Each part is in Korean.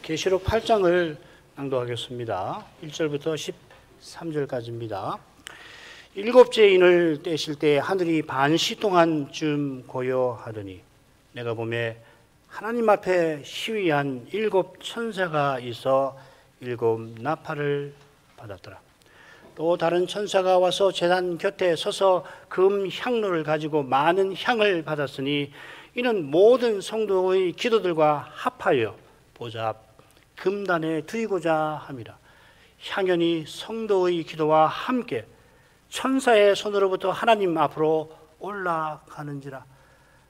계시록 8장을 낭독하겠습니다. 1절부터 13절까지입니다. 일곱째 인을 떼실 때 하늘이 반시 동안쯤 고요하더니 내가 보매 하나님 앞에 시위한 일곱 천사가 있어 일곱 나팔을 받았더라. 또 다른 천사가 와서 제단 곁에 서서 금 향로를 가지고 많은 향을 받았으니 이는 모든 성도의 기도들과 합하여 보좌 앞 금단에 드리고자 함이라. 향연이 성도의 기도와 함께 천사의 손으로부터 하나님 앞으로 올라가는지라.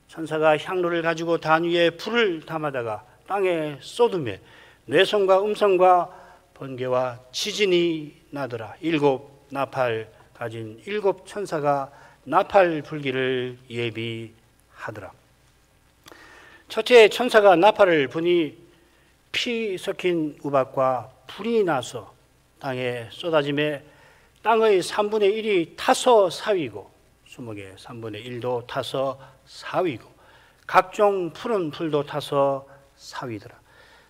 천사가 향로를 가지고 단 위에 불을 담아다가 땅에 쏟으매 뇌성과 음성과 번개와 지진이 나더라. 일곱 나팔 가진 일곱 천사가 나팔 불기를 예비하더라. 첫째 천사가 나팔을 부니 피 섞인 우박과 불이 나서 땅에 쏟아짐에 땅의 3분의 1이 타서 사위고 수목의 3분의 1도 타서 사위고 각종 푸른 풀도 타서 사위더라.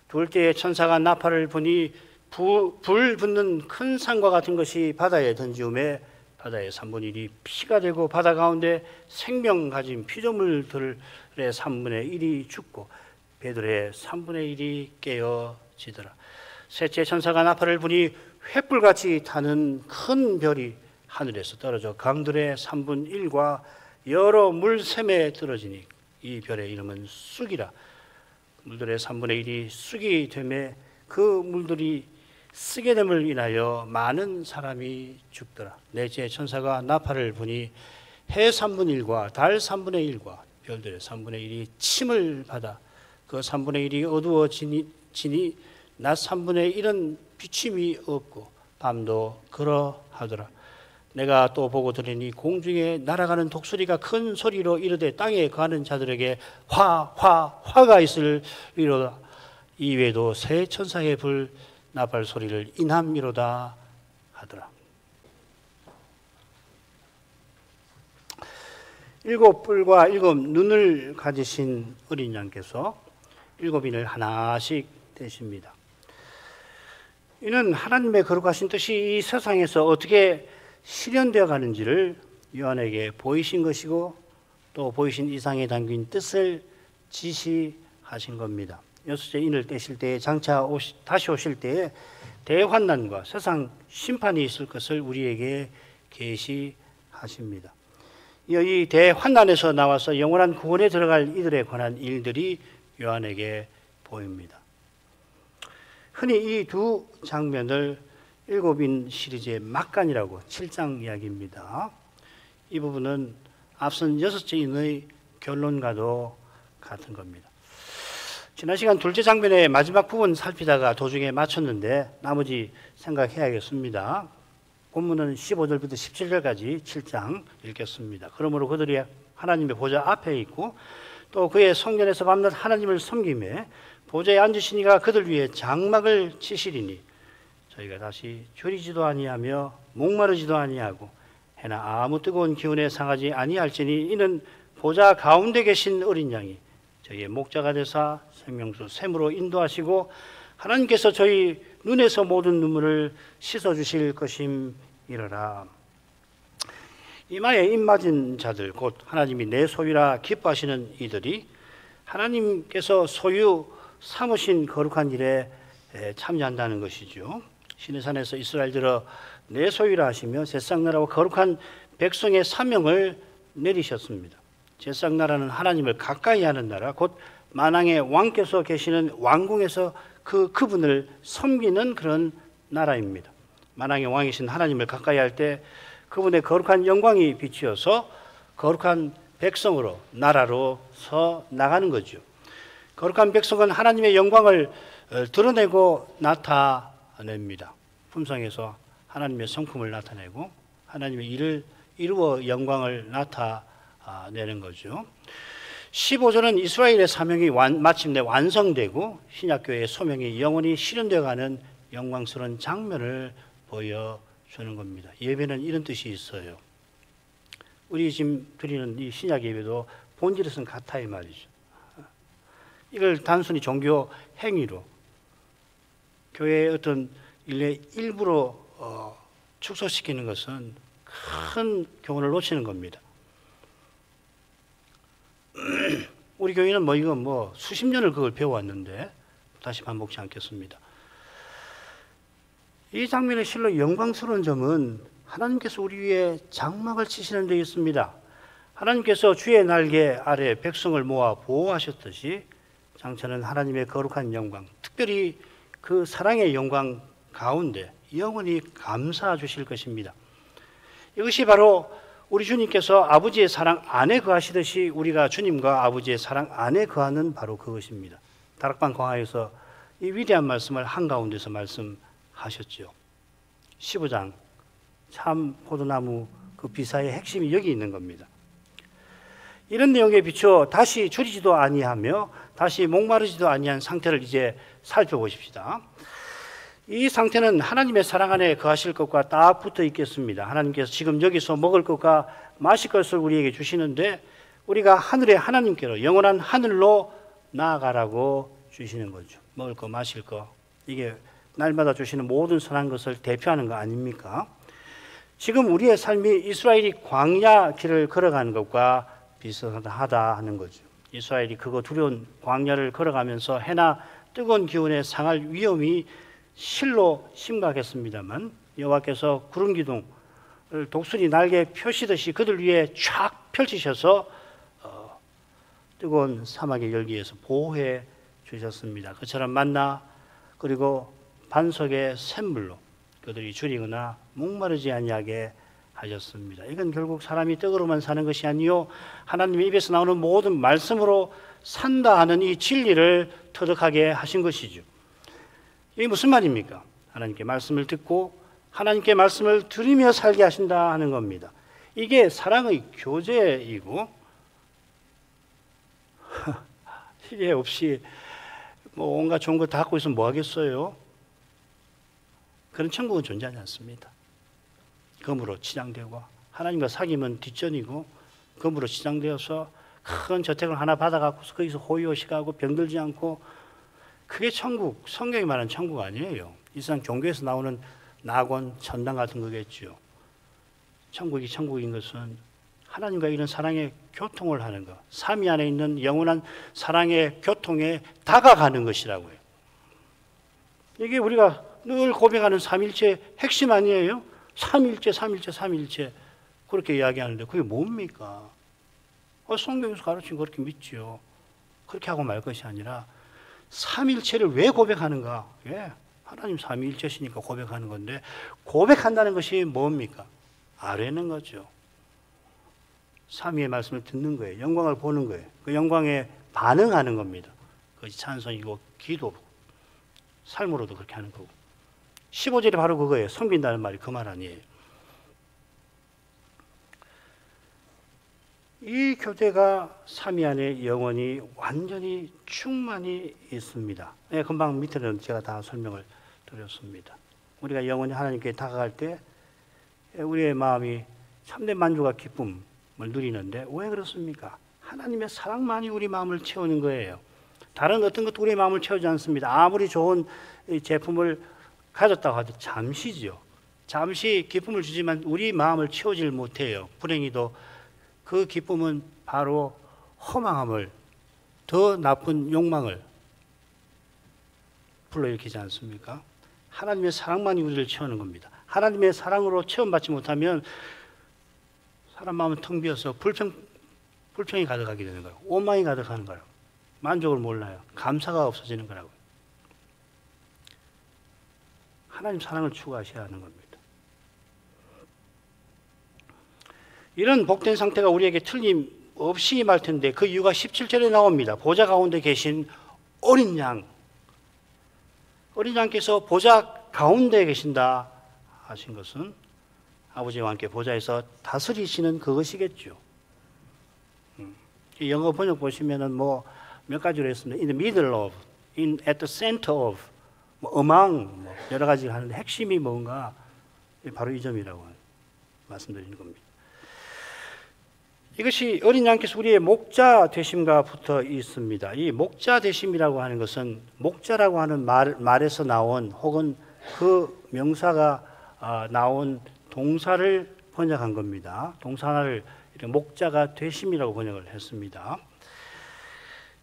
둘째 천사가 나팔을 부니 불 붙는 큰 산과 같은 것이 바다에 던지움에 바다의 3분의 1이 피가 되고 바다 가운데 생명 가진 피조물들의 3분의 1이 죽고 배들의 3분의 1이 깨어지더라. 셋째 천사가 나팔을 부니 횃불같이 타는 큰 별이 하늘에서 떨어져 강들의 3분의 1과 여러 물샘에 떨어지니 이 별의 이름은 쑥이라. 물들의 3분의 1이 쑥이 되매 그 물들이 쓰게 됨을 인하여 많은 사람이 죽더라. 넷째 천사가 나팔을 부니 해 3분의 1과 달 3분의 1과 별들의 3분의 1이 침을 받아 그 3분의 1이 어두워지니 낮 3분의 1은 비침이 없고 밤도 그러하더라. 내가 또 보고 들으니 공중에 날아가는 독수리가 큰 소리로 이르되 땅에 거하는 자들에게 화가 있으리로다. 이외에도 세 천사의 불 나팔 소리를 인함이로다 하더라. 일곱 뿔과 일곱 눈을 가지신 어린 양께서 일곱 인을 하나씩 떼십니다. 이는 하나님의 거룩하신 뜻이 이 세상에서 어떻게 실현되어 가는지를 요한에게 보이신 것이고 또 보이신 이상에 담긴 뜻을 지시하신 겁니다. 여섯째 인을 떼실 때에 장차 다시 오실 때에 대환난과 세상 심판이 있을 것을 우리에게 계시하십니다. 이 대환난에서 나와서 영원한 구원에 들어갈 이들에 관한 일들이 요한에게 보입니다. 흔히 이 두 장면을 일곱인 시리즈의 막간이라고 7장 이야기입니다. 이 부분은 앞선 여섯째 인의 결론과도 같은 겁니다. 지난 시간 둘째 장면의 마지막 부분 살피다가 도중에 마쳤는데 나머지 생각해야겠습니다. 본문은 15절부터 17절까지 7장 읽겠습니다. 그러므로 그들이 하나님의 보좌 앞에 있고 또 그의 성전에서 밤낮 하나님을 섬기며 보좌에 앉으신 이가 그들 위에 장막을 치시리니 저희가 다시 졸이지도 아니하며 목마르지도 아니하고 해나 아무 뜨거운 기운에 상하지 아니할지니 이는 보좌 가운데 계신 어린 양이 저희의 목자가 되사 생명수 샘으로 인도하시고 하나님께서 저희 눈에서 모든 눈물을 씻어주실 것임이러라. 이마에 입맞은 자들 곧 하나님이 내 소유라 기뻐하시는 이들이 하나님께서 소유 삼으신 거룩한 일에 참여한다는 것이죠. 시내산에서 이스라엘들어 내 소유라 하시며 제사장나라와 거룩한 백성의 사명을 내리셨습니다. 제사장나라는 하나님을 가까이 하는 나라, 곧 만왕의 왕께서 계시는 왕궁에서 그분을 섬기는 그런 나라입니다. 만왕의 왕이신 하나님을 가까이 할 때 그분의 거룩한 영광이 비추어서 거룩한 백성으로 나라로서 나가는 거죠. 거룩한 백성은 하나님의 영광을 드러내고 나타냅니다. 품성에서 하나님의 성품을 나타내고 하나님의 일을 이루어 영광을 나타내는 거죠. 15절은 이스라엘의 사명이 마침내 완성되고 신약교회의 소명이 영원히 실현되어가는 영광스러운 장면을 보여주는 겁니다. 예배는 이런 뜻이 있어요. 우리 지금 드리는 이 신약 예배도 본질에서는 같아 이 말이죠. 이걸 단순히 종교 행위로 교회의 어떤 일의 일부로 축소시키는 것은 큰 교훈을 놓치는 겁니다. 우리 교회는 이거 수십 년을 그걸 배워왔는데 다시 반복치 않겠습니다. 이 장면의 실로 영광스러운 점은 하나님께서 우리 위에 장막을 치시는 데 있습니다. 하나님께서 주의 날개 아래 백성을 모아 보호하셨듯이 장차는 하나님의 거룩한 영광, 특별히 그 사랑의 영광 가운데 영원히 감사해 주실 것입니다. 이것이 바로 우리 주님께서 아버지의 사랑 안에 거하시듯이 우리가 주님과 아버지의 사랑 안에 거하는 바로 그것입니다. 다락방 광화에서 이 위대한 말씀을 한가운데서 말씀하셨죠. 15장 참 포도나무 그 비사의 핵심이 여기 있는 겁니다. 이런 내용에 비추어 다시 줄이지도 아니하며 다시 목마르지도 아니한 상태를 이제 살펴보십시다. 이 상태는 하나님의 사랑 안에 거하실 것과 딱 붙어 있겠습니다. 하나님께서 지금 여기서 먹을 것과 마실 것을 우리에게 주시는데 우리가 하늘의 하나님께로 영원한 하늘로 나아가라고 주시는 거죠. 먹을 거 마실 거 이게 날마다 주시는 모든 선한 것을 대표하는 거 아닙니까? 지금 우리의 삶이 이스라엘이 광야 길을 걸어가는 것과 비슷하다 하는 거죠. 이스라엘이 그거 두려운 광야를 걸어가면서 해나 뜨거운 기운에 상할 위험이 실로 심각했습니다만 여호와께서 구름 기둥을 독수리 날개 펴시듯이 그들 위에 쫙 펼치셔서 뜨거운 사막의 열기에서 보호해 주셨습니다. 그처럼 만나 그리고 반석의 샘물로 그들이 줄이거나 목마르지 아니하게 하셨습니다. 이건 결국 사람이 떡으로만 사는 것이 아니요 하나님의 입에서 나오는 모든 말씀으로 산다 하는 이 진리를 터득하게 하신 것이죠. 이게 무슨 말입니까? 하나님께 말씀을 듣고 하나님께 말씀을 들으며 살게 하신다 하는 겁니다. 이게 사랑의 교제이고 이게 없이 온갖 좋은 거 다 갖고 있으면 뭐 하겠어요? 그런 천국은 존재하지 않습니다. 검으로 치장되고 하나님과 사귐은 뒷전이고 검으로 치장되어서 큰 저택을 하나 받아갖고서 거기서 호의호식하고 병들지 않고 그게 천국, 성경이 말하는 천국 아니에요. 이 세상 종교에서 나오는 낙원, 천당 같은 거겠죠. 천국이 천국인 것은 하나님과 이런 사랑의 교통을 하는 것, 삼위 안에 있는 영원한 사랑의 교통에 다가가는 것이라고요. 이게 우리가 늘 고백하는 삼일체 핵심 아니에요? 삼일체, 삼일체, 삼일체 그렇게 이야기하는데 그게 뭡니까? 성경에서 가르친 그렇게 믿죠. 그렇게 하고 말 것이 아니라 삼일체를 왜 고백하는가? 예, 하나님 삼위일체시니까 고백하는 건데 고백한다는 것이 뭡니까? 아뢰는 거죠. 삼위의 말씀을 듣는 거예요. 영광을 보는 거예요. 그 영광에 반응하는 겁니다. 그것이 찬송이고 기도, 삶으로도 그렇게 하는 거고. 15절이 바로 그거예요. 섬긴다는 말이 그 말 아니에요. 이 교제가 삼위 안에 영원히 완전히 충만히 있습니다. 예, 금방 밑에는 제가 다 설명을 드렸습니다. 우리가 영원히 하나님께 다가갈 때 우리의 마음이 참된 만족과 기쁨을 누리는데 왜 그렇습니까? 하나님의 사랑만이 우리 마음을 채우는 거예요. 다른 어떤 것도 우리의 마음을 채우지 않습니다. 아무리 좋은 제품을 가졌다고 하도 잠시죠. 잠시 기쁨을 주지만 우리 마음을 채우질 못해요. 불행히도 그 기쁨은 바로 허망함을, 더 나쁜 욕망을 불러일으키지 않습니까? 하나님의 사랑만이 우리를 채우는 겁니다. 하나님의 사랑으로 체험받지 못하면 사람 마음은 텅 비어서 불평이 가득하게 되는 거예요. 원망이 가득하는 거예요. 만족을 몰라요. 감사가 없어지는 거라고요. 하나님 사랑을 추구하셔야 하는 겁니다. 이런 복된 상태가 우리에게 틀림없이 임할 텐데 그 이유가 17절에 나옵니다. 보좌 가운데 계신 어린 양. 어린 양께서 보좌 가운데 계신다 하신 것은 아버지와 함께 보좌에서 다스리시는 그것이겠죠. 영어 번역 보시면은 몇 가지로 했습니다. In the middle of, at the center of, among 여러 가지 하는데 핵심이 뭔가 바로 이 점이라고 말씀드리는 겁니다. 이것이 어린 양께서 우리의 목자 되심과 붙어 있습니다. 이 목자 되심이라고 하는 것은 목자라고 하는 말에서 나온 혹은 그 명사가 나온 동사를 번역한 겁니다. 동사를 목자가 되심이라고 번역을 했습니다.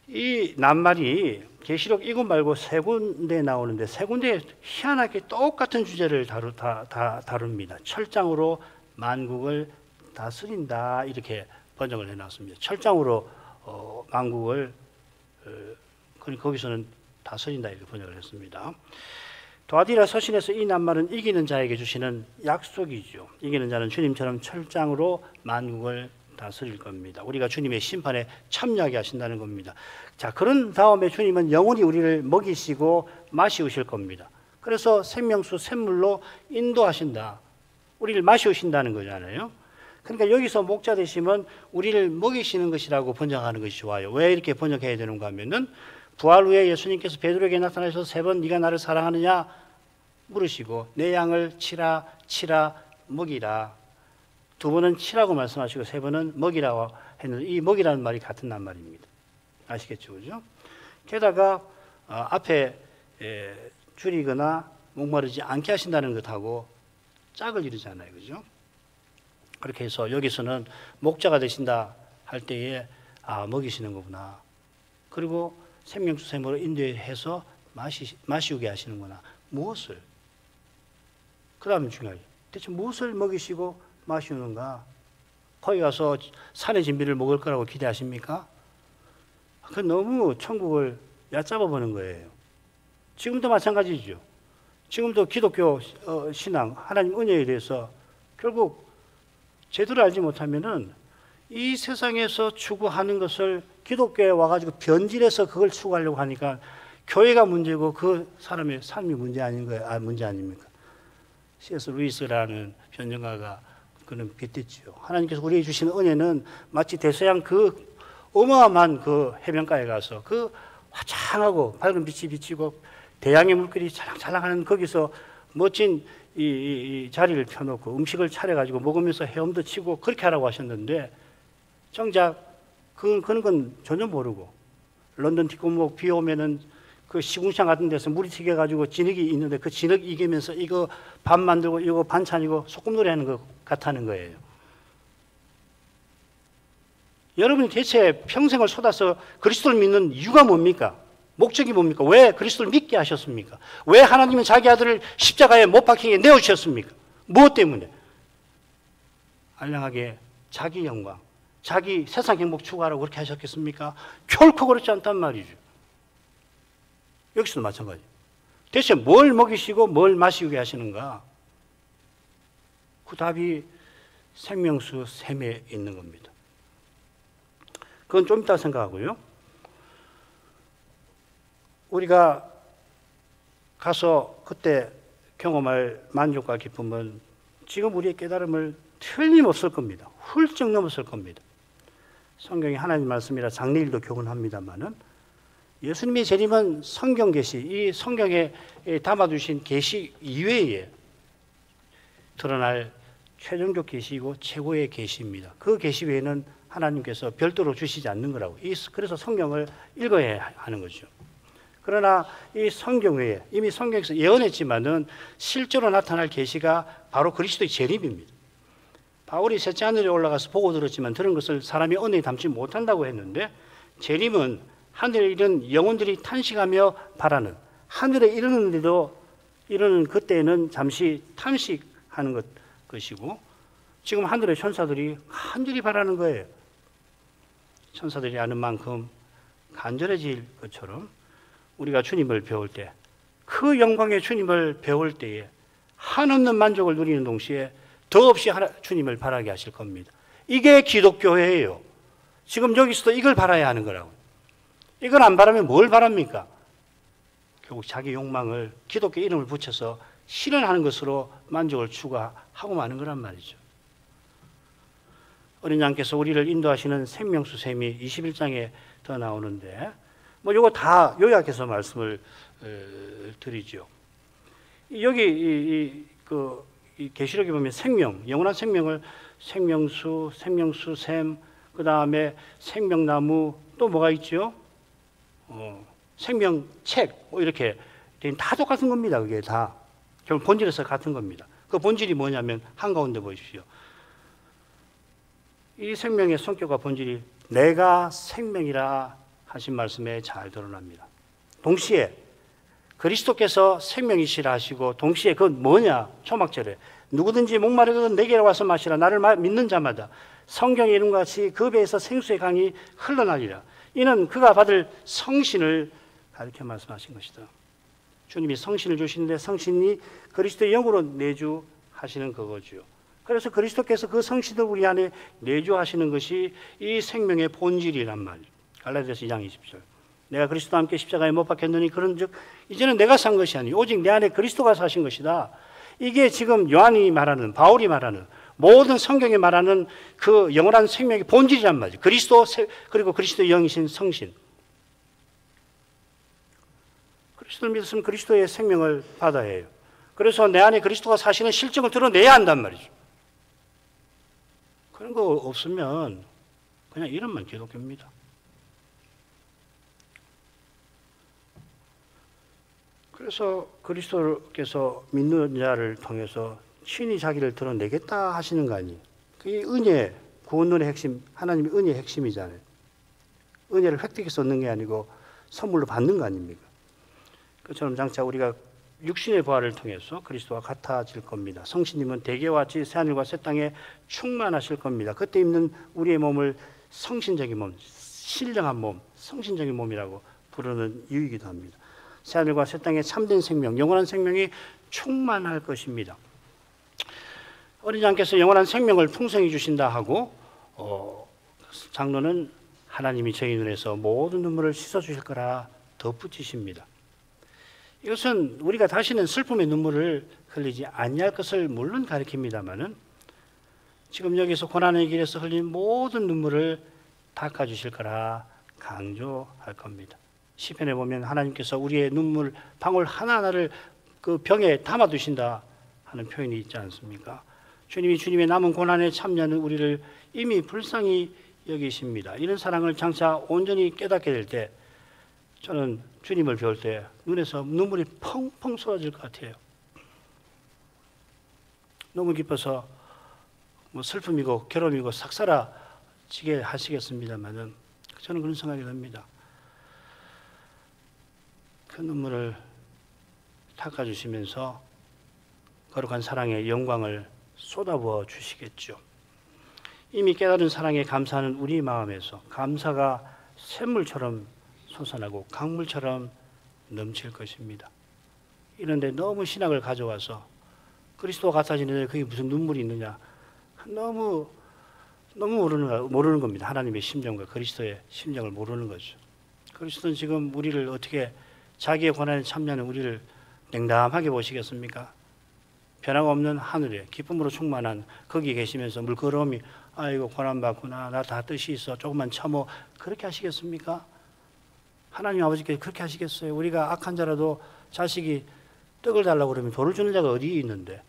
이 낱말이 계시록 이곳 말고 세 군데 나오는데 세 군데 희한하게 똑같은 주제를 다룹니다. 철장으로 만국을 다스린다 이렇게 번역을 해놨습니다. 철장으로 만국을 거기서는 다스린다 이렇게 번역을 했습니다. 도아디라 서신에서 이 낱말은 이기는 자에게 주시는 약속이죠. 이기는 자는 주님처럼 철장으로 만국을 다스릴 겁니다. 우리가 주님의 심판에 참여하게 하신다는 겁니다. 자, 그런 다음에 주님은 영원히 우리를 먹이시고 마시우실 겁니다. 그래서 생명수 샘물로 인도하신다. 우리를 마시우신다는 거잖아요. 그러니까 여기서 목자 되심은 우리를 먹이시는 것이라고 번역하는 것이 좋아요. 왜 이렇게 번역해야 되는가 하면은 부활 후에 예수님께서 베드로에게 나타나셔서 세 번 네가 나를 사랑하느냐 물으시고 내 양을 치라 먹이라. 두 번은 치라고 말씀하시고 세 번은 먹이라고 했는데 이 먹이라는 말이 같은 낱말입니다. 아시겠죠, 그죠? 게다가 앞에 줄이거나 목마르지 않게 하신다는 것하고 짝을 이루잖아요, 그죠? 그렇게 해서 여기서는 목자가 되신다 할 때에 먹이시는 거구나. 그리고 생명수 샘으로 인도해서 마시우게 하시는구나. 무엇을? 그 다음에 중요하죠. 대체 무엇을 먹이시고 마시우는가? 거기 가서 산의 진미를 먹을 거라고 기대하십니까? 그 너무 천국을 얕잡아 보는 거예요. 지금도 마찬가지죠. 지금도 기독교 신앙, 하나님 은혜에 대해서 결국 제대로 알지 못하면은 이 세상에서 추구하는 것을 기독교에 와가지고 변질해서 그걸 추구하려고 하니까 교회가 문제고 그 사람의 삶이 문제 아닌 거예요. 문제 아닙니까? C.S. 루이스라는 변증가가 그는 빗댔지요. 하나님께서 우리에게 주시는 은혜는 마치 대서양 그 어마어마한 그 해변가에 가서 그 화창하고 밝은 빛이 비치고 대양의 물결이 찰랑찰랑하는 거기서 멋진 이 자리를 펴놓고 음식을 차려가지고 먹으면서 헤엄도 치고 그렇게 하라고 하셨는데 정작 그런 건 전혀 모르고 런던 뒷골목 비 오면은 그 시궁창 같은 데서 물이 튀겨가지고 진흙이 있는데 그 진흙 이기면서 이거 밥 만들고 이거 반찬이고 소꿉놀이 하는 것 같다는 거예요. 여러분이 대체 평생을 쏟아서 그리스도를 믿는 이유가 뭡니까? 목적이 뭡니까? 왜 그리스도를 믿게 하셨습니까? 왜 하나님은 자기 아들을 십자가에 못 박히게 내어주셨습니까? 무엇 때문에? 알량하게 자기 영광, 자기 세상 행복 추구하라고 그렇게 하셨겠습니까? 결코 그렇지 않단 말이죠. 여기서도 마찬가지. 대체 뭘 먹이시고 뭘 마시게 하시는가? 그 답이 생명수 샘에 있는 겁니다. 그건 좀 이따 생각하고요. 우리가 가서 그때 경험할 만족과 기쁨은 지금 우리의 깨달음을 틀림없을 겁니다. 훌쩍 넘었을 겁니다. 성경이 하나님 말씀이라 장래일도 교훈합니다만은 예수님의 재림은 성경 계시, 이 성경에 담아두신 계시 이외에 드러날 최종적 계시이고 최고의 계시입니다. 그 계시 외에는 하나님께서 별도로 주시지 않는 거라고. 그래서 성경을 읽어야 하는 거죠. 그러나 이 성경 외에 이미 성경에서 예언했지만은 실제로 나타날 계시가 바로 그리스도의 재림입니다. 바울이 셋째 하늘에 올라가서 보고 들었지만 들은 것을 사람이 언어에 담지 못한다고 했는데 재림은 하늘에 이른 영혼들이 탄식하며 바라는 하늘에 이르는데도 이르는 그때에는 잠시 탐식하는 것이고 지금 하늘의 천사들이 간절히 바라는 거예요. 천사들이 아는 만큼 간절해질 것처럼 우리가 주님을 배울 때 그 영광의 주님을 배울 때에 한없는 만족을 누리는 동시에 더없이 주님을 바라게 하실 겁니다. 이게 기독교회예요. 지금 여기서도 이걸 바라야 하는 거라고. 이걸 안 바라면 뭘 바랍니까? 결국 자기 욕망을 기독교 이름을 붙여서 실현하는 것으로 만족을 추구하고 마는 거란 말이죠. 어린 양께서 우리를 인도하시는 생명수 샘이 21장에 더 나오는데 뭐 이거 다 요약해서 말씀을 드리죠. 여기 이 계시록에 보면 생명, 영원한 생명을 생명수, 샘, 그 다음에 생명나무, 또 뭐가 있죠? 생명책, 뭐 이렇게 다 똑같은 겁니다. 그게 다 결국 본질에서 같은 겁니다. 그 본질이 뭐냐면 한가운데 보십시오. 이 생명의 성격과 본질이 내가 생명이라 하신 말씀에 잘 드러납니다. 동시에 그리스도께서 생명이시라 하시고, 동시에 그건 뭐냐? 초막절에 누구든지 목마르거든 내게 와서 마시라. 나를 믿는 자마다 성경의 이름과 같이 그 배에서 생수의 강이 흘러나리라. 이는 그가 받을 성신을 가르쳐 말씀하신 것이다. 주님이 성신을 주시는데 성신이 그리스도의 영으로 내주하시는 그거죠. 그래서 그리스도께서 그 성신을 우리 안에 내주하시는 것이 이 생명의 본질이란 말이에요. 갈라디아서 2장 20절. 내가 그리스도와 함께 십자가에 못 박혔느니 그런즉 이제는 내가 산 것이 아니요 오직 내 안에 그리스도가 사신 것이다. 이게 지금 요한이 말하는, 바울이 말하는, 모든 성경이 말하는 그 영원한 생명의 본질이란 말이에요. 그리스도, 그리고 그리스도의 영이신 성신. 그리스도를 믿었으면 그리스도의 생명을 받아야 해요. 그래서 내 안에 그리스도가 사시는 실정을 드러내야 한단 말이죠. 그런 거 없으면 그냥 이름만 기독교입니다. 그래서 그리스도께서 믿는 자를 통해서 신이 자기를 드러내겠다 하시는 거 아니에요. 그게 은혜, 구원론의 핵심, 하나님의 은혜의 핵심이잖아요. 은혜를 획득해서 얻는 게 아니고 선물로 받는 거 아닙니까? 그처럼 장차 우리가 육신의 부활을 통해서 그리스도와 같아질 겁니다. 성신님은 대개와 같이 새하늘과 새 땅에 충만하실 겁니다. 그때 입는 우리의 몸을 성신적인 몸, 신령한 몸, 성신적인 몸이라고 부르는 이유이기도 합니다. 새하늘과 새 땅에 참된 생명, 영원한 생명이 충만할 것입니다. 어린 양께서 영원한 생명을 풍성히 주신다 하고 장로는 하나님이 저희 눈에서 모든 눈물을 씻어주실 거라 덧붙이십니다. 이것은 우리가 다시는 슬픔의 눈물을 흘리지 아니할 것을 물론 가리킵니다마는 지금 여기서 고난의 길에서 흘린 모든 눈물을 닦아주실 거라 강조할 겁니다. 시편에 보면 하나님께서 우리의 눈물 방울 하나하나를 그 병에 담아두신다 하는 표현이 있지 않습니까? 주님이 주님의 남은 고난에 참여하는 우리를 이미 불쌍히 여기십니다. 이런 사랑을 장차 온전히 깨닫게 될 때 저는 주님을 배울 때 눈에서 눈물이 펑펑 쏟아질 것 같아요. 너무 기뻐서 뭐 슬픔이고 괴로움이고 삭살아지게 하시겠습니다만은 저는 그런 생각이 듭니다. 그 눈물을 닦아주시면서 거룩한 사랑의 영광을 쏟아부어 주시겠죠. 이미 깨달은 사랑에 감사하는 우리 마음에서 감사가 샘물처럼 솟아나고 강물처럼 넘칠 것입니다. 이런데 너무 신학을 가져와서 그리스도와 같아지는데 그게 무슨 눈물이 있느냐, 너무 모르는 겁니다. 하나님의 심정과 그리스도의 심정을 모르는 거죠. 그리스도는 지금 우리를 어떻게 자기의 고난에 참여하는 우리를 냉담하게 보시겠습니까? 변화가 없는 하늘에 기쁨으로 충만한 거기 계시면서 물끄러미 아이고 고난받구나, 나 다 뜻이 있어, 조금만 참어, 그렇게 하시겠습니까? 하나님 아버지께서 그렇게 하시겠어요? 우리가 악한 자라도 자식이 떡을 달라고 그러면 돌을 주는 자가 어디 있는데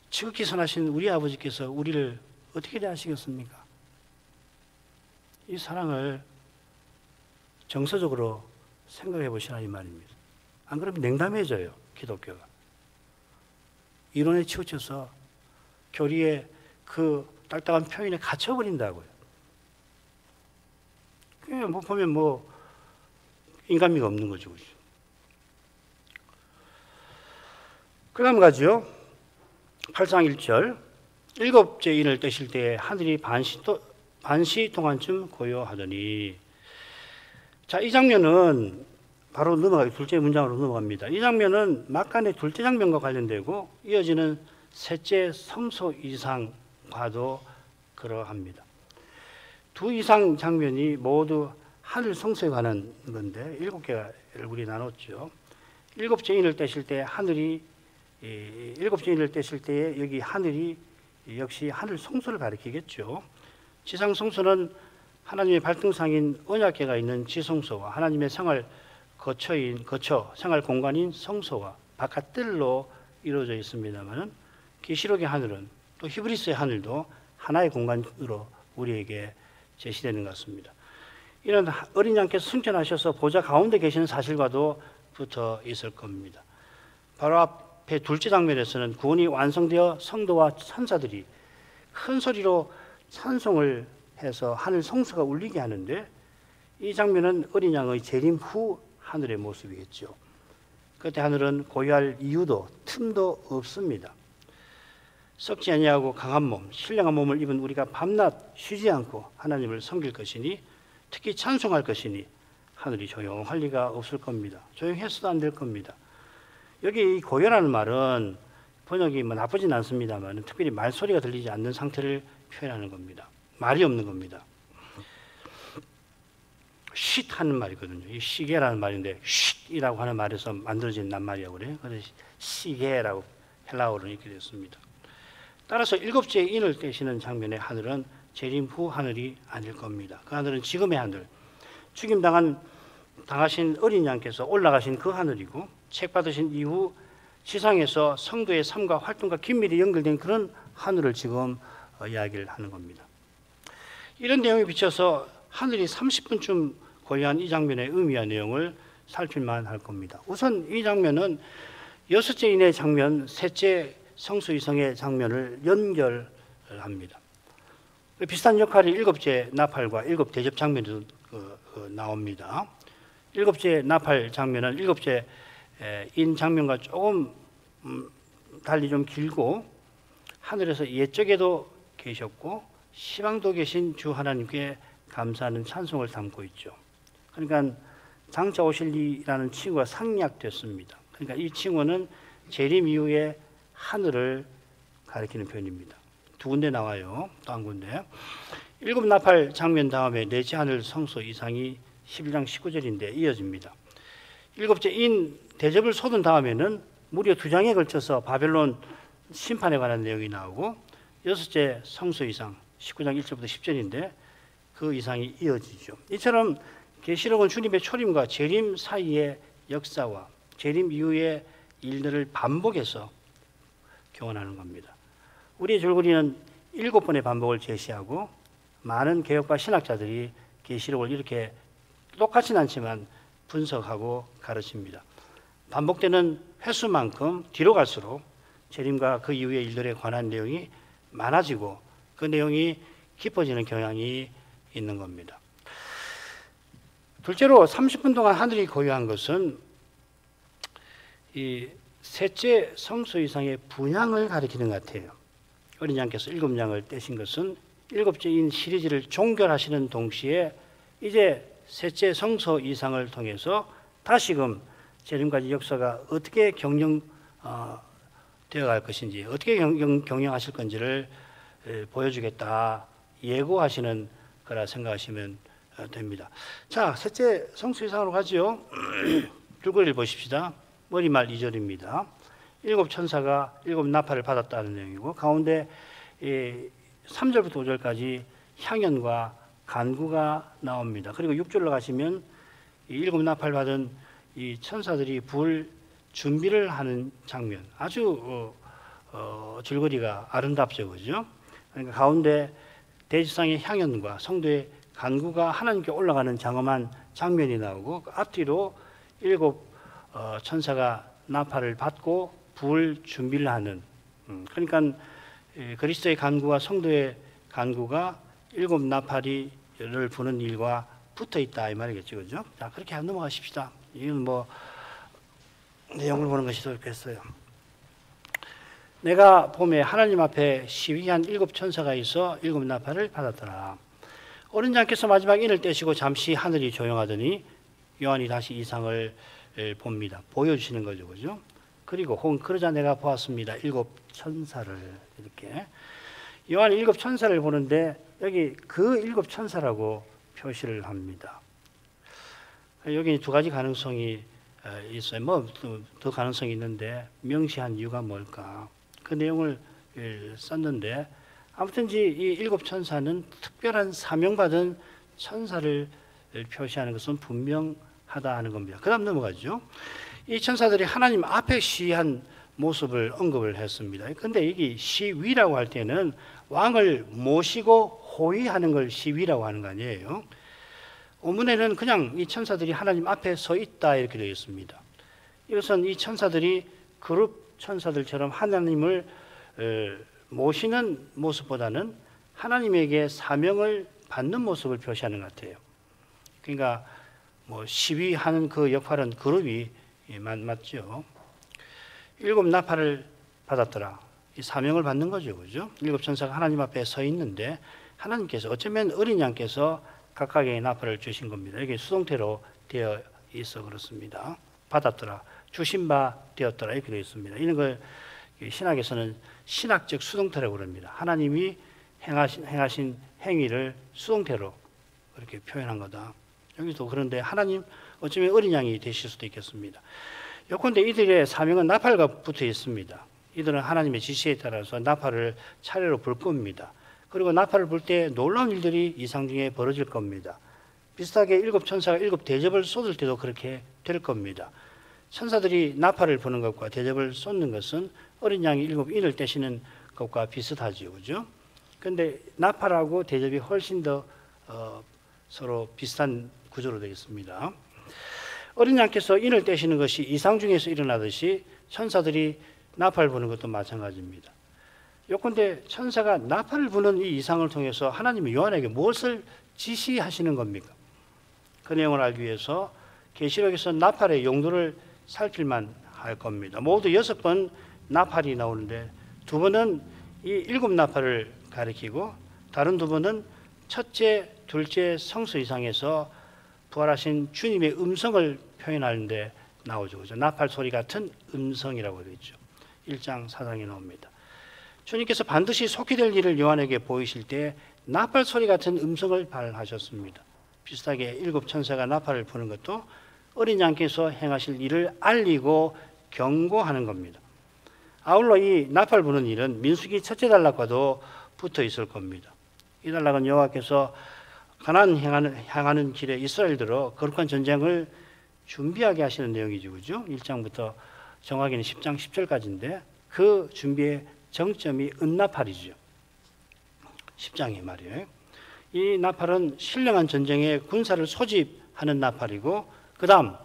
지극히 선하신 우리 아버지께서 우리를 어떻게 대하시겠습니까? 이 사랑을 정서적으로 생각해 보시라 이 말입니다. 안 그러면 냉담해져요, 기독교가. 이론에 치우쳐서 교리의 그 딱딱한 표현에 갇혀버린다고요. 그냥 뭐 보면 뭐 인간미가 없는 거죠. 그 다음 가지요. 8장 1절. 일곱째 인을 떼실 때에 하늘이 반시 동안쯤 고요하더니. 자, 이 장면은 바로 둘째 문장으로 넘어갑니다. 이 장면은 막간의 둘째 장면과 관련되고 이어지는 셋째 성소 이상과도 그러합니다. 두 이상 장면이 모두 하늘 성소에 관한 건데 7개가 우리 나눴죠. 일곱째 인을 떼실 때 일곱째 인을 떼실 때에 여기 하늘이 역시 하늘 성소를 가리키겠죠. 지상 성소는 하나님의 발등상인 언약궤가 있는 지성소와 하나님의 생활 생활 공간인 성소와 바깥 뜰로 이루어져 있습니다만은 계시록의 하늘은 또 히브리서의 하늘도 하나의 공간으로 우리에게 제시되는 것 같습니다. 이는 어린 양께서 승천하셔서 보좌 가운데 계시는 사실과도 붙어 있을 겁니다. 바로 앞에 둘째 장면에서는 구원이 완성되어 성도와 천사들이 큰 소리로 찬송을 해서 하늘 성수가 울리게 하는데, 이 장면은 어린 양의 재림 후 하늘의 모습이겠죠. 그때 하늘은 고요할 이유도 틈도 없습니다. 썩지 아니하고 강한 몸, 신령한 몸을 입은 우리가 밤낮 쉬지 않고 하나님을 섬길 것이니, 특히 찬송할 것이니 하늘이 조용할 리가 없을 겁니다. 조용해서도 안 될 겁니다. 여기 이 고요라는 말은 번역이 나쁘진 않습니다만 특별히 말소리가 들리지 않는 상태를 표현하는 겁니다. 말이 없는 겁니다. 쉿 하는 말이거든요. 이 시계라는 말인데 쉿이라고 하는 말에서 만들어진 낱말이라고 그래요. 그래서 시계라고 헬라어로 이렇게 됐습니다. 따라서 일곱째 인을 떼시는 장면의 하늘은 재림 후 하늘이 아닐 겁니다. 그 하늘은 지금의 하늘, 당하신 어린 양께서 올라가신 그 하늘이고, 책 받으신 이후 지상에서 성도의 삶과 활동과 긴밀히 연결된 그런 하늘을 지금 이야기를 하는 겁니다. 이런 내용에 비춰서 하늘이 30분쯤 고요한 이 장면의 의미와 내용을 살필만 할 겁니다. 우선 이 장면은 여섯째 인의 장면, 셋째 성수 이성의 장면을 연결합니다. 비슷한 역할이 일곱째 나팔과 일곱 대접 장면에도 나옵니다. 일곱째 나팔 장면은 일곱째 인 장면과 조금 달리 좀 길고, 하늘에서 옛적에도 계셨고 시방도 계신 주 하나님께 감사하는 찬송을 담고 있죠. 그러니까 장차 오실 이라는 칭호가 상약됐습니다. 그러니까 이 칭호는 재림 이후에 하늘을 가리키는 표현입니다. 두 군데 나와요. 또 한 군데. 일곱 나팔 장면 다음에 넷째 하늘 성소 이상이 11장 19절인데 이어집니다. 일곱째 인 대접을 쏟은 다음에는 무려 2장에 걸쳐서 바벨론 심판에 관한 내용이 나오고, 여섯째 성소 이상 19장 1절부터 10절인데 그 이상이 이어지죠. 이처럼 계시록은 주님의 초림과 재림 사이의 역사와 재림 이후의 일들을 반복해서 교훈하는 겁니다. 우리의 줄거리는 7번의 반복을 제시하고, 많은 개혁파 신학자들이 계시록을 이렇게 똑같진 않지만 분석하고 가르칩니다. 반복되는 횟수만큼 뒤로 갈수록 재림과 그 이후의 일들에 관한 내용이 많아지고 그 내용이 깊어지는 경향이 있는 겁니다. 둘째로 30분 동안 하늘이 고요한 것은 이 셋째 성소 이상의 분향을 가리키는 것 같아요. 어린 양께서 7양을 떼신 것은 일곱째인 시리즈를 종결하시는 동시에 이제 셋째 성소 이상을 통해서 다시금 재림까지 역사가 어떻게 되어갈 것인지, 어떻게 경영하실 건지를 보여주겠다, 예고하시는 거라 생각하시면 됩니다. 자, 셋째 성소 이상으로 가죠. 줄거리를 보십시다. 머리말 2절입니다. 7 천사가 7 나팔을 받았다는 내용이고, 가운데 3절부터 5절까지 향연과 간구가 나옵니다. 그리고 6절로 가시면 7 나팔 받은 이 천사들이 부을 준비를 하는 장면, 아주 줄거리가 아름답죠, 그죠? 그러니까 가운데 대지상의 향연과 성도의 간구가 하나님께 올라가는 장엄한 장면이 나오고, 그 앞뒤로 7 천사가 나팔을 받고 부을 준비를 하는, 그러니까 그리스도의 간구와 성도의 간구가 7 나팔을 부는 일과 붙어 있다 이 말이겠죠, 그죠? 자, 그렇게 안 넘어가십시다. 이건 내용을 보는 것이 더 좋겠어요. 내가 봄에 하나님 앞에 시위한 7 천사가 있어 7 나팔을 받았더라. 어린 양께서 마지막 인을 떼시고 잠시 하늘이 조용하더니 요한이 다시 이상을 봅니다. 보여주시는 거죠, 그죠? 그리고 혹은 그러자 내가 보았습니다. 7 천사를 이렇게. 요한이 7 천사를 보는데 여기 그 7 천사라고 표시를 합니다. 여기 두 가지 가능성이 있어요. 더 가능성이 있는데 명시한 이유가 뭘까? 그 내용을 썼는데, 아무튼지 이 7 천사는 특별한 사명받은 천사를 표시하는 것은 분명하다 하는 겁니다. 그 다음 넘어가죠. 이 천사들이 하나님 앞에 시위한 모습을 언급을 했습니다. 그런데 여기 시위라고 할 때는 왕을 모시고 호위하는 걸 시위라고 하는 거 아니에요. 원문에는 그냥 이 천사들이 하나님 앞에 서 있다 이렇게 되어 있습니다. 이것은 이 천사들이 그룹 천사들처럼 하나님을 모시는 모습보다는 하나님에게 사명을 받는 모습을 표시하는 것 같아요. 그러니까 뭐 시위하는 그 역할은 그룹이 맞죠. 7 나팔을 받았더라. 이 사명을 받는 거죠, 그죠? 7 천사가 하나님 앞에 서 있는데 하나님께서 어쩌면 어린 양께서 각각의 나팔을 주신 겁니다. 이게 수동태로 되어 있어 그렇습니다. 받았더라, 주신 바 되었더라 이렇게 되어 있습니다. 이런 걸 신학에서는 신학적 수동태라고 그럽니다. 하나님이 행하신 행위를 수동태로 그렇게 표현한 거다. 여기도 그런데 하나님 어쩌면 어린 양이 되실 수도 있겠습니다. 요컨대 이들의 사명은 나팔과 붙어 있습니다. 이들은 하나님의 지시에 따라서 나팔을 차례로 불 겁니다. 그리고 나팔을 불 때 놀라운 일들이 이상 중에 벌어질 겁니다. 비슷하게 7 천사가 7 대접을 쏟을 때도 그렇게 될 겁니다. 천사들이 나팔을 부는 것과 대접을 쏟는 것은 어린 양이 7 인을 떼시는 것과 비슷하죠, 그죠? 그런데 나팔하고 대접이 훨씬 더 서로 비슷한 구조로 되어 있습니다. 어린 양께서 인을 떼시는 것이 이상 중에서 일어나듯이 천사들이 나팔 부는 것도 마찬가지입니다. 요컨대 천사가 나팔을 부는 이 이상을 통해서 하나님이 요한에게 무엇을 지시하시는 겁니까? 그 내용을 알기 위해서 계시록에서 나팔의 용도를 살필만 할 겁니다. 모두 6번 나팔이 나오는데 2번은 이 7 나팔을 가리키고 다른 2번은 첫째, 둘째 성수 이상에서 부활하신 주님의 음성을 표현하는데 나오죠. 그죠? 나팔 소리 같은 음성이라고 되어 있죠. 1장 4장에 나옵니다. 주님께서 반드시 속히 될 일을 요한에게 보이실 때 나팔 소리 같은 음성을 발하셨습니다. 비슷하게 7 천사가 나팔을 부는 것도 어린 양께서 행하실 일을 알리고 경고하는 겁니다. 아울러 이 나팔 부는 일은 민수기 첫째 단락과도 붙어 있을 겁니다. 이 단락은 여호와께서 가나안 향하는 길에 이스라엘들로 거룩한 전쟁을 준비하게 하시는 내용이죠, 그죠? 1장부터 정확히는 10장 10절까지인데 그 준비의 정점이 은나팔이죠. 10장이 말이에요. 이 나팔은 신령한 전쟁에 군사를 소집하는 나팔이고 그 다음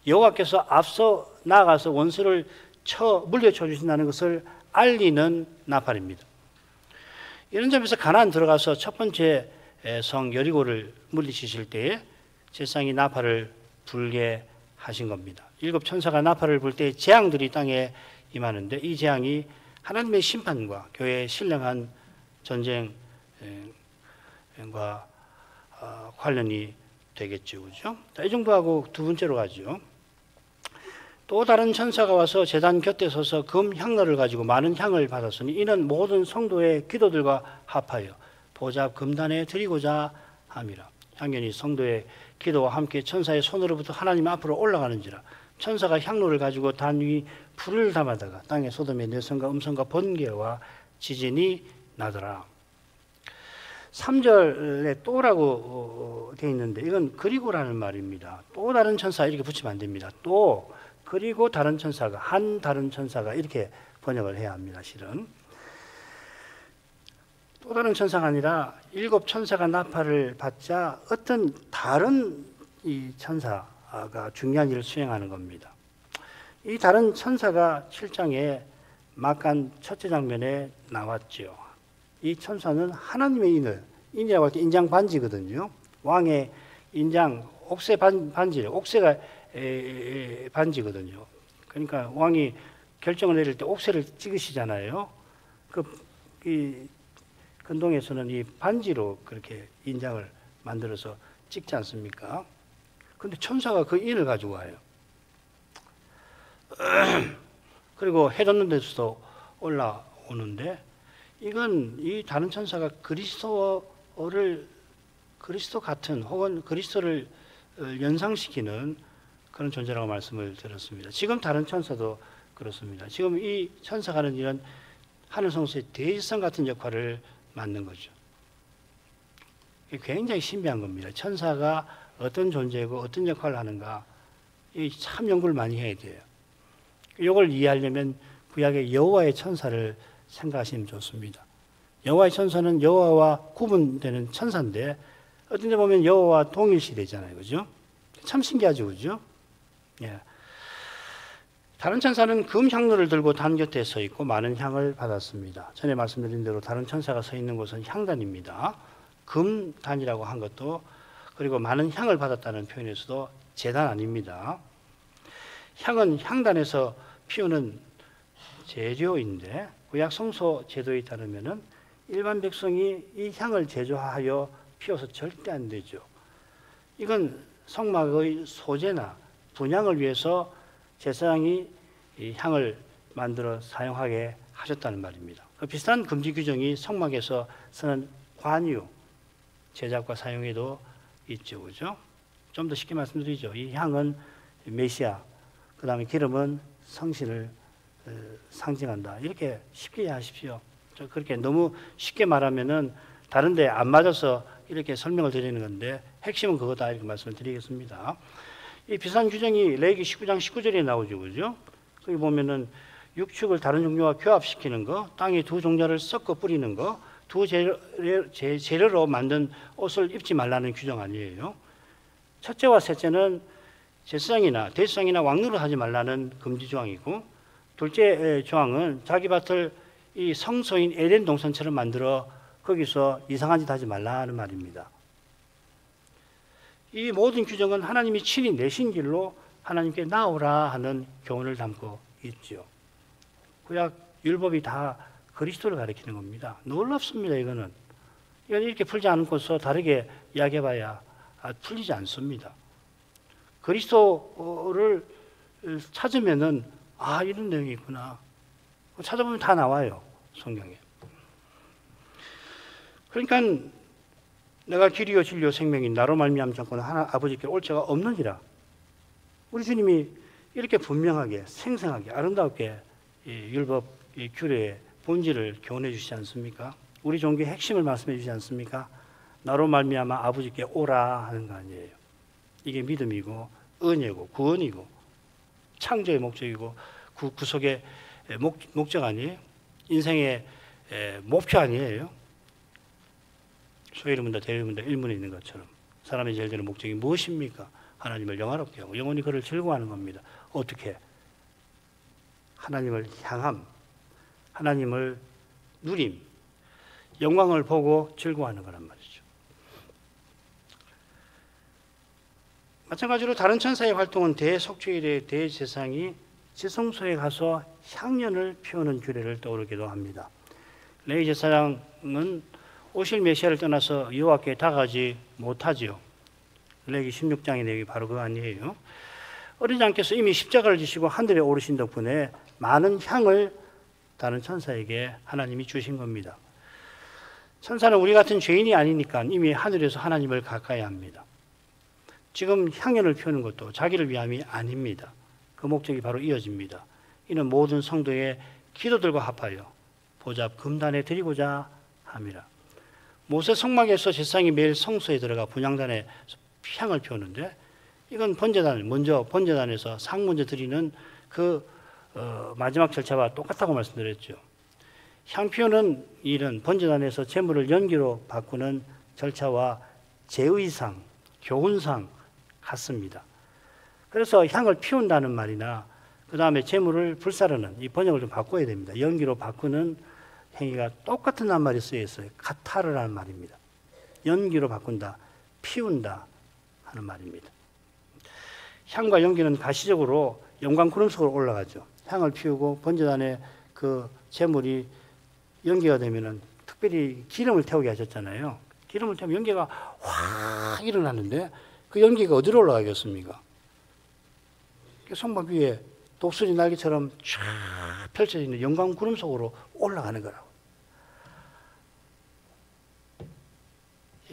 여호와께서 앞서 나아가서 원수를 물려쳐 주신다는 것을 알리는 나팔입니다. 이런 점에서 가나안 들어가서 첫 번째 성 여리고를 물리치실 때에 제사장이 나팔을 불게 하신 겁니다. 7 천사가 나팔을 불 때 재앙들이 땅에 임하는데 이 재앙이 하나님의 심판과 교회의 신령한 전쟁과 관련이 되겠죠, 그죠? 이 정도 하고 2번째로 가죠. 또 다른 천사가 와서 제단 곁에 서서 금 향로를 가지고 많은 향을 받았으니 이는 모든 성도의 기도들과 합하여 보좌 금단에 드리고자 함이라. 향연이 성도의 기도와 함께 천사의 손으로부터 하나님 앞으로 올라가는지라. 천사가 향로를 가지고 단 위 불을 담아다가 땅에 소돔의 내성과 음성과 번개와 지진이 나더라. 3절에 또라고 되어 있는데 이건 그리고라는 말입니다. 또 다른 천사 이렇게 붙이면 안 됩니다. 또 그리고 다른 천사가 한 다른 천사가 이렇게 번역을 해야 합니다. 실은 또 다른 천사가 아니라 7 천사가 나팔을 받자 어떤 다른 이 천사가 중요한 일을 수행하는 겁니다. 이 다른 천사가 7장에 막간 첫째 장면에 나왔죠. 이 천사는 하나님의 인이라고 할 때 인장 반지거든요. 왕의 인장 옥새 반지래. 옥새가 반지거든요. 그러니까 왕이 결정을 내릴 때 옥새를 찍으시잖아요. 이 근동에서는 이 반지로 그렇게 인장을 만들어서 찍지 않습니까? 근데 천사가 그 인을 가지고 와요. 그리고 해 돋는 데서도 올라오는데 이건 이 다른 천사가 그리스도 같은 혹은 그리스도를 연상시키는 그런 존재라고 말씀을 드렸습니다. 지금 다른 천사도 그렇습니다. 지금 이 천사가 하는 일은 하늘 성소의 대지성 같은 역할을 맡는 거죠. 굉장히 신비한 겁니다. 천사가 어떤 존재고 어떤 역할을 하는가 참 연구를 많이 해야 돼요. 이걸 이해하려면 구약의 여호와의 천사를 생각하시면 좋습니다. 여호와의 천사는 여호와와 구분되는 천사인데 어떤 데 보면 여호와와 동일시되잖아요. 그죠? 참 신기하죠. 그죠? 예. 다른 천사는 금 향로를 들고 단 곁에 서 있고 많은 향을 받았습니다. 전에 말씀드린 대로 다른 천사가 서 있는 곳은 향단입니다. 금단이라고 한 것도 그리고 많은 향을 받았다는 표현에서도 제단 아닙니다. 향은 향단에서 피우는 재료인데 구약 성소 제도에 따르면은 일반 백성이 이 향을 제조하여 피워서 절대 안 되죠. 이건 성막의 소재나 분향을 위해서 제사장이 이 향을 만들어 사용하게 하셨다는 말입니다. 그 비슷한 금지 규정이 성막에서 쓰는 관유 제작과 사용에도 있죠. 그죠? 좀 더 쉽게 말씀드리죠. 이 향은 메시아, 그 다음에 기름은 성신을 상징한다. 이렇게 쉽게 이해하십시오. 그렇게 너무 쉽게 말하면은 다른데 안 맞아서 이렇게 설명을 드리는 건데 핵심은 그거다 이렇게 말씀을 드리겠습니다. 이 비슷한 규정이 레위기 19장 19절에 나오죠. 그죠? 거기 보면은 육축을 다른 종류와 교합시키는 거, 땅에 두 종자를 섞어 뿌리는 거, 두 재료로 만든 옷을 입지 말라는 규정 아니에요. 첫째와 셋째는 제사장이나 대제사장이나 왕노릇 하지 말라는 금지 조항이고, 둘째 조항은 자기 밭을 이 성소인 에덴 동산처럼 만들어 거기서 이상한 짓 하지 말라는 말입니다. 이 모든 규정은 하나님이 친히 내신 길로 하나님께 나오라 하는 교훈을 담고 있죠. 구약 율법이 다 그리스도를 가리키는 겁니다. 놀랍습니다. 이건 이렇게 풀지 않고서 다르게 이야기해봐야 풀리지 않습니다. 그리스도를 찾으면은 이런 내용이 있구나. 찾아보면 다 나와요. 성경에. 그러니까 내가 길이요 진리요 생명인 나로 말미암지 않고는 아버지께 올 자가 없느니라. 우리 주님이 이렇게 분명하게 생생하게 아름답게 율법 규례의 본질을 교훈해 주시지 않습니까? 우리 종교의 핵심을 말씀해 주시지 않습니까? 나로 말미암아 아버지께 오라 하는 거 아니에요. 이게 믿음이고 은혜고 구원이고 창조의 목적이고 구속의 목적 아니에요? 인생의 목표 아니에요? 소위 이름은 대의문다 일문에 있는 것처럼 사람의 제일 되는 목적이 무엇입니까? 하나님을 영화롭게 하고 영원히 그를 즐거워하는 겁니다. 어떻게? 하나님을 향함, 하나님을 누림, 영광을 보고 즐거워하는 거란 말이죠. 마찬가지로 다른 천사의 활동은 대속죄일의 대제사장이 지성소에 가서 향년을 피우는 규례를 떠오르기도 합니다. 레위 제사장은 오실 메시아를 떠나서 여호와께 다가가지 못하지요. 레위기 16장의 내용이 바로 그거 아니에요. 어린 양께서 이미 십자가를 지시고 하늘에 오르신 덕분에 많은 향을 다른 천사에게 하나님이 주신 겁니다. 천사는 우리 같은 죄인이 아니니까 이미 하늘에서 하나님을 가까이 합니다. 지금 향연을 피우는 것도 자기를 위함이 아닙니다. 그 목적이 바로 이어집니다. 이는 모든 성도의 기도들과 합하여 보잡 금단에 드리고자 함이라. 모세 성막에서 제사장이 매일 성소에 들어가 분향단에 향을 피우는데 이건 먼저 번제단에서 상 먼저 드리는 그 마지막 절차와 똑같다고 말씀드렸죠. 향 피우는 일은 번제단에서 제물을 연기로 바꾸는 절차와 제의상, 교훈상 같습니다. 그래서 향을 피운다는 말이나 그 다음에 제물을 불사르는 이 번역을 좀 바꿔야 됩니다. 연기로 바꾸는 행위가 똑같은 낱말이 쓰여 있어요. 카타르라는 말입니다. 연기로 바꾼다, 피운다 하는 말입니다. 향과 연기는 가시적으로 영광 구름 속으로 올라가죠. 향을 피우고 번제단에 그 제물이 연기가 되면은 특별히 기름을 태우게 하셨잖아요. 기름을 태우면 연기가 확 일어나는데 그 연기가 어디로 올라가겠습니까? 성막 위에 독수리 날개처럼 쫙 펼쳐져 있는 영광 구름 속으로 올라가는 거라고.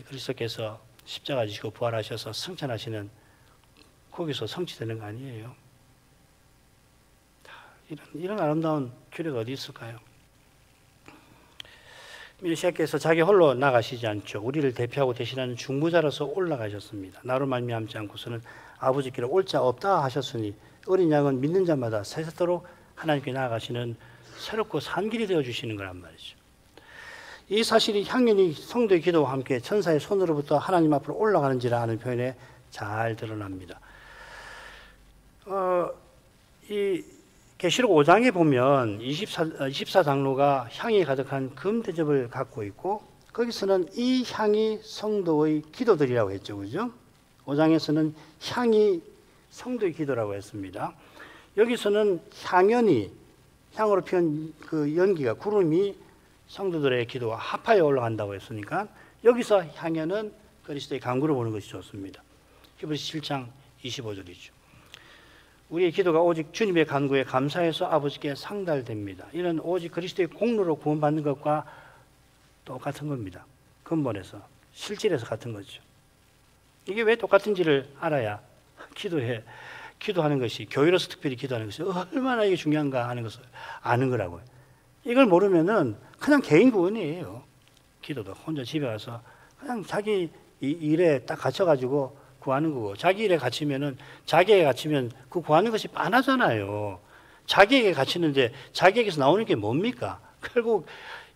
그리스도께서 십자가 지시고 부활하셔서 승천하시는 거기서 성취되는 거 아니에요. 이런 아름다운 규례가 어디 있을까요? 메시아께서 자기 홀로 나가시지 않죠. 우리를 대표하고 대신하는 중보자로서 올라가셨습니다. 나로 말미암지 않고서는 아버지께로 올 자 없다 하셨으니 어린 양은 믿는 자마다 새새도록 하나님께 나아가시는 새롭고 산 길이 되어 주시는 거란 말이죠. 이 사실이 향연이 성도의 기도와 함께 천사의 손으로부터 하나님 앞으로 올라가는지라 하는 표현에 잘 드러납니다. 이 계시록 5장에 보면 24장로가 향이 가득한 금 대접을 갖고 있고 거기서는 이 향이 성도의 기도들이라고 했죠. 그죠? 5장에서는 향이 성도의 기도라고 했습니다. 여기서는 향연이 향으로 피운 그 연기가 구름이 성도들의 기도와 합하여 올라간다고 했으니까 여기서 향연은 그리스도의 간구를 보는 것이 좋습니다. 히브리서 7장 25절이죠. 우리의 기도가 오직 주님의 간구에 감사해서 아버지께 상달됩니다. 이는 오직 그리스도의 공로로 구원받는 것과 똑같은 겁니다. 근본에서 실질에서 같은 거죠. 이게 왜 똑같은지를 알아야 기도하는 것이 교회로서 특별히 기도하는 것이 얼마나 이게 중요한가 하는 것을 아는 거라고요. 이걸 모르면은 그냥 개인 구원이에요. 기도도 혼자 집에 와서 그냥 자기 일에 딱 갇혀가지고 구하는 거고 자기 일에 갇히면은 자기에게 갇히면 그 구하는 것이 빤하잖아요. 자기에게 갇히는데 자기에게서 나오는 게 뭡니까? 결국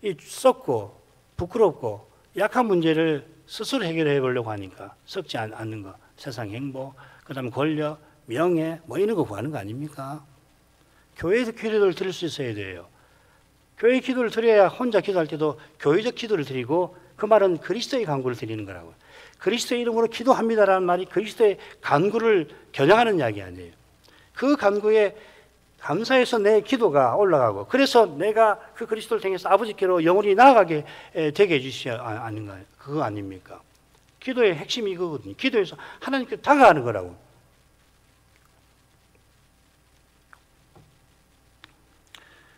이 썩고 부끄럽고 약한 문제를 스스로 해결해 보려고 하니까 썩지 않는 거, 세상 행복, 그다음에 권력, 명예 뭐 이런 거 구하는 거 아닙니까? 교회에서 기도를 드릴 수 있어야 돼요. 교회 기도를 드려야 혼자 기도할 때도 교회적 기도를 드리고 그 말은 그리스도의 간구를 드리는 거라고요. 그리스도의 이름으로 기도합니다라는 말이 그리스도의 간구를 겨냥하는 이야기 아니에요. 그 간구에 감사해서 내 기도가 올라가고 그래서 내가 그 그리스도를 통해서 아버지께로 영원히 나아가게 되게 해주시지 않는가요? 그거 아닙니까? 기도의 핵심이 이거거든요. 기도에서 하나님께 다가가는 거라고.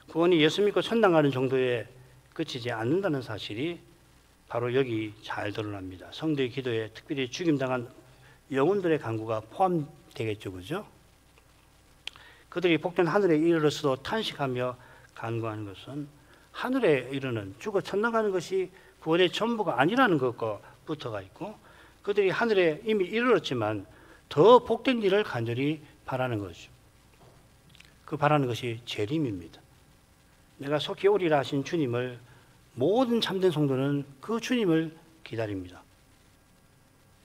구원이 예수 믿고 천당 가는 정도에 그치지 않는다는 사실이 바로 여기 잘 드러납니다. 성도의 기도에 특별히 죽임당한 영혼들의 간구가 포함되겠죠. 그죠? 그들이 복된 하늘에 이르러서도 탄식하며 간구하는 것은 하늘에 이르는 죽어 천당 가는 것이 구원의 전부가 아니라는 것과 붙어가 있고 그들이 하늘에 이미 이르렀지만 더 복된 일을 간절히 바라는 거죠. 그 바라는 것이 재림입니다. 내가 속히 오리라 하신 주님을 모든 참된 성도는 그 주님을 기다립니다.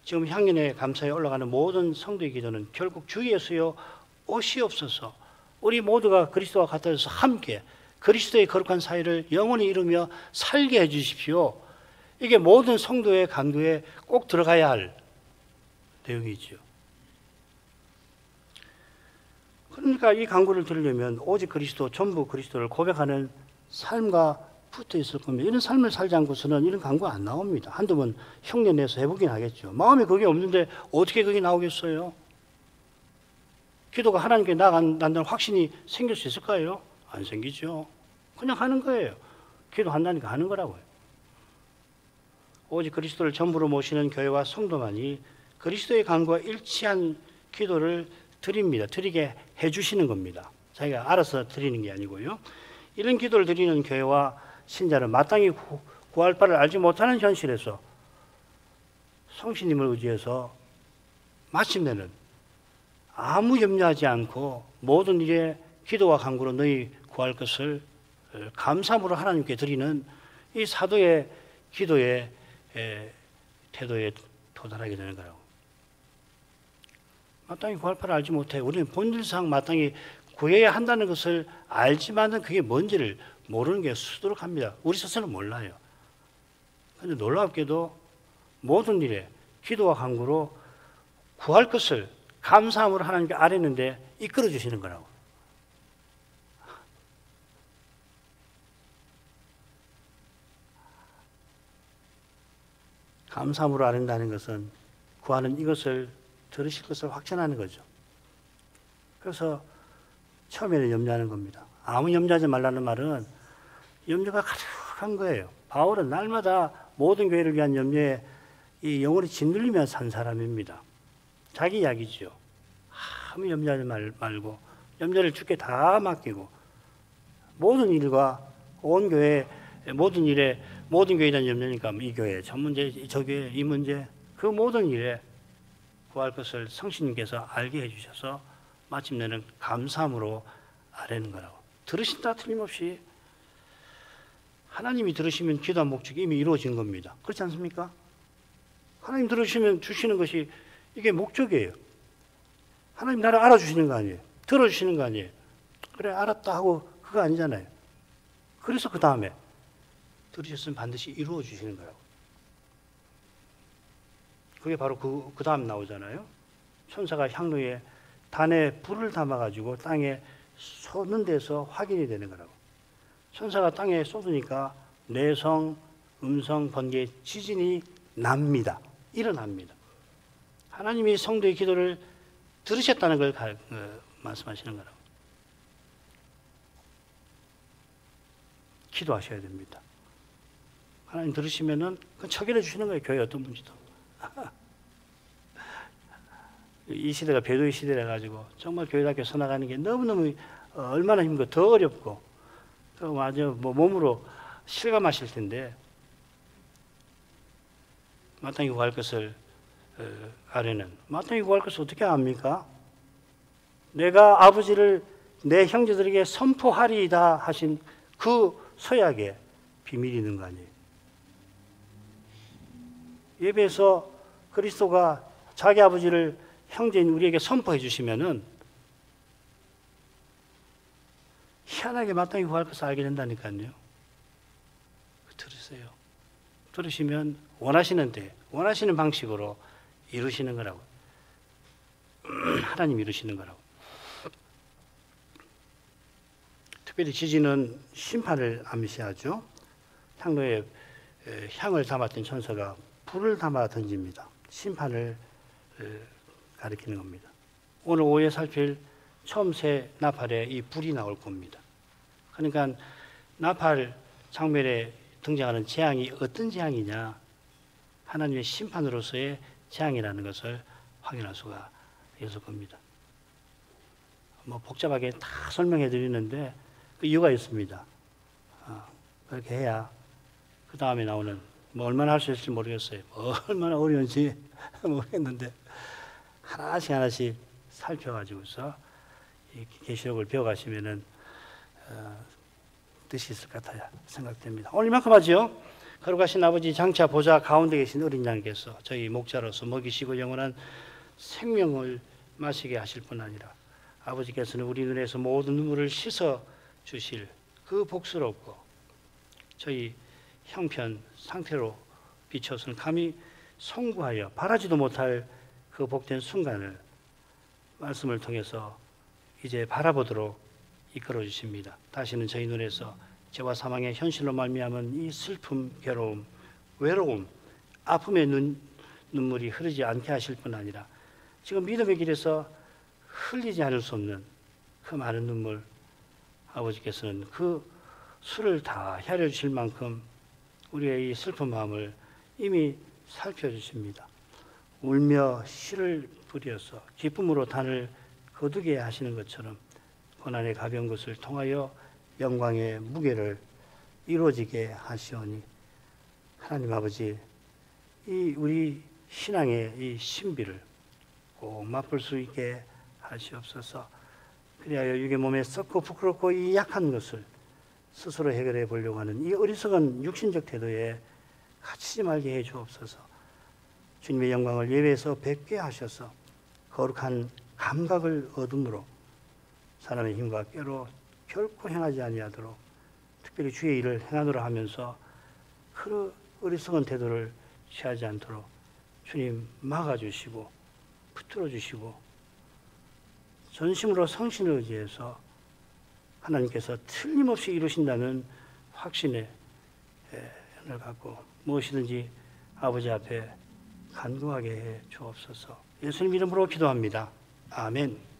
지금 향연에 감사에 올라가는 모든 성도의 기도는 결국 주 예수여 오시옵소서 우리 모두가 그리스도와 같아져서 함께 그리스도의 거룩한 사회를 영원히 이루며 살게 해주십시오. 이게 모든 성도의 간구에 꼭 들어가야 할 내용이죠. 그러니까 이 간구를 들으려면 오직 그리스도, 전부 그리스도를 고백하는 삶과 붙어 있을 겁니다. 이런 삶을 살지 않고서는 이런 간구 안 나옵니다. 한두 번 흉내 내서 해보긴 하겠죠. 마음에 그게 없는데 어떻게 그게 나오겠어요? 기도가 하나님께 나아간다는 확신이 생길 수 있을까요? 안 생기죠. 그냥 하는 거예요. 기도한다니까 하는 거라고요. 오직 그리스도를 전부로 모시는 교회와 성도만이 그리스도의 간구와 일치한 기도를 드리게 해주시는 겁니다. 자기가 알아서 드리는 게 아니고요. 이런 기도를 드리는 교회와 신자는 마땅히 구할 바를 알지 못하는 현실에서 성신님을 의지해서 마침내는 아무 염려하지 않고 모든 일에 기도와 간구로 너희 구할 것을 감사함으로 하나님께 드리는 이 사도의 기도의 태도에 도달하게 되는 거라고. 마땅히 구할 바를 알지 못해. 우리는 본질상 마땅히 구해야 한다는 것을 알지만은 그게 뭔지를 모르는 게 수두룩합니다. 우리 스스로는 몰라요. 그런데 놀랍게도 모든 일에 기도와 간구로 구할 것을 감사함으로 하나님께 아뢰는데 이끌어 주시는 거라고. 감사함으로 아뢰는다는 것은 구하는 이것을 들으실 것을 확신하는 거죠. 그래서 처음에는 염려하는 겁니다. 아무 염려하지 말라는 말은 염려가 가득한 거예요. 바울은 날마다 모든 교회를 위한 염려에 이 영혼이 짓눌리며 산 사람입니다. 자기 이야기죠. 아무 염려하지 말고 염려를 주께 다 맡기고 모든 일과 온 교회 모든 일에 모든 교회에 대한 염려니까 이 교회 저 문제 저 교회 이 문제 그 모든 일에 구할 것을 성신님께서 알게 해주셔서 마침내는 감사함으로 아뢰는 거라고. 들으신다 틀림없이 하나님이 들으시면 기도한 목적이 이미 이루어진 겁니다. 그렇지 않습니까? 하나님 들으시면 주시는 것이 이게 목적이에요. 하나님 나를 알아주시는 거 아니에요. 들어주시는 거 아니에요. 그래 알았다 하고 그거 아니잖아요. 그래서 그 다음에 들으셨으면 반드시 이루어 주시는 거라고. 그게 바로 그 다음 나오잖아요. 천사가 향로에 단에 불을 담아가지고 땅에 쏟는 데서 확인이 되는 거라고. 천사가 땅에 쏟으니까 내성, 음성, 번개, 지진이 납니다. 일어납니다. 하나님이 성도의 기도를 들으셨다는 걸 말씀하시는 거라고. 기도하셔야 됩니다. 하나님 들으시면은 그건 처결해 주시는 거예요. 교회 어떤 분지도. 이 시대가 배도의 시대라 가지고 정말 교회 학교 서나가는 게 너무너무 얼마나 힘들고 더 어렵고 또 아주 몸으로 실감하실 텐데 마땅히 구할 것을 아래는 마땅히 구할 것을 어떻게 압니까? 내가 아버지를 내 형제들에게 선포하리이다 하신 그 서약에 비밀이 있는 거 아니에요. 예배에서 그리스도가 자기 아버지를 형제인 우리에게 선포해 주시면은 희한하게 마땅히 구할 것을 알게 된다니까요. 들으세요. 들으시면 원하시는데 원하시는 방식으로 이루시는 거라고. 하나님 이루시는 거라고. 특별히 지진은 심판을 암시하죠. 향로에 향을 담았던 천사가 불을 담아 던집니다. 심판을 가리키는 겁니다. 오늘 오후에 살필 처음 새 나팔에 이 불이 나올 겁니다. 그러니까 나팔 장면에 등장하는 재앙이 어떤 재앙이냐, 하나님의 심판으로서의 재앙이라는 것을 확인할 수가 있을 겁니다. 복잡하게 다 설명해 드리는데 그 이유가 있습니다. 그렇게 해야 그 다음에 나오는 얼마나 할 수 있을지 모르겠어요. 얼마나 어려운지 모르겠는데 하나씩 살펴가지고서 이 계시록을 배워가시면은 뜻이 있을 것 같아야 생각됩니다. 오늘 이만큼 하죠. 거룩하신 아버지 장차 보좌 가운데 계신 어린 양께서 저희 목자로서 먹이시고 영원한 생명을 마시게 하실 뿐 아니라 아버지께서는 우리 눈에서 모든 눈물을 씻어 주실 그 복스럽고 저희 형편 상태로 비춰서는 감히 송구하여 바라지도 못할 그 복된 순간을 말씀을 통해서 이제 바라보도록 이끌어 주십니다. 다시는 저희 눈에서 죄와 사망의 현실로 말미암은 이 슬픔, 괴로움, 외로움, 아픔의 눈물이 흐르지 않게 하실 뿐 아니라 지금 믿음의 길에서 흘리지 않을 수 없는 그 많은 눈물, 아버지께서는 그 수를 다 헤아려 주실 만큼 우리의 이 슬픈 마음을 이미 살펴주십니다. 울며 씨를 뿌려서 기쁨으로 단을 거두게 하시는 것처럼 고난의 가벼운 것을 통하여 영광의 무게를 이루어지게 하시오니 하나님 아버지, 이 우리 신앙의 이 신비를 꼭 맛볼 수 있게 하시옵소서. 그리하여 육의 몸에 썩고 부끄럽고 이 약한 것을 스스로 해결해 보려고 하는 이 어리석은 육신적 태도에 갇히지 말게 해 주옵소서. 주님의 영광을 예배에서 뵙게 하셔서 거룩한 감각을 얻음으로 사람의 힘과 꾀로 결코 행하지 아니하도록 특별히 주의 일을 행하노라 하면서 그 어리석은 태도를 취하지 않도록 주님 막아주시고 붙들어주시고 전심으로 성신을 의지해서 하나님께서 틀림없이 이루신다는 확신의 연을 갖고 무엇이든지 아버지 앞에 간구하게 해 주옵소서. 예수님 이름으로 기도합니다. 아멘.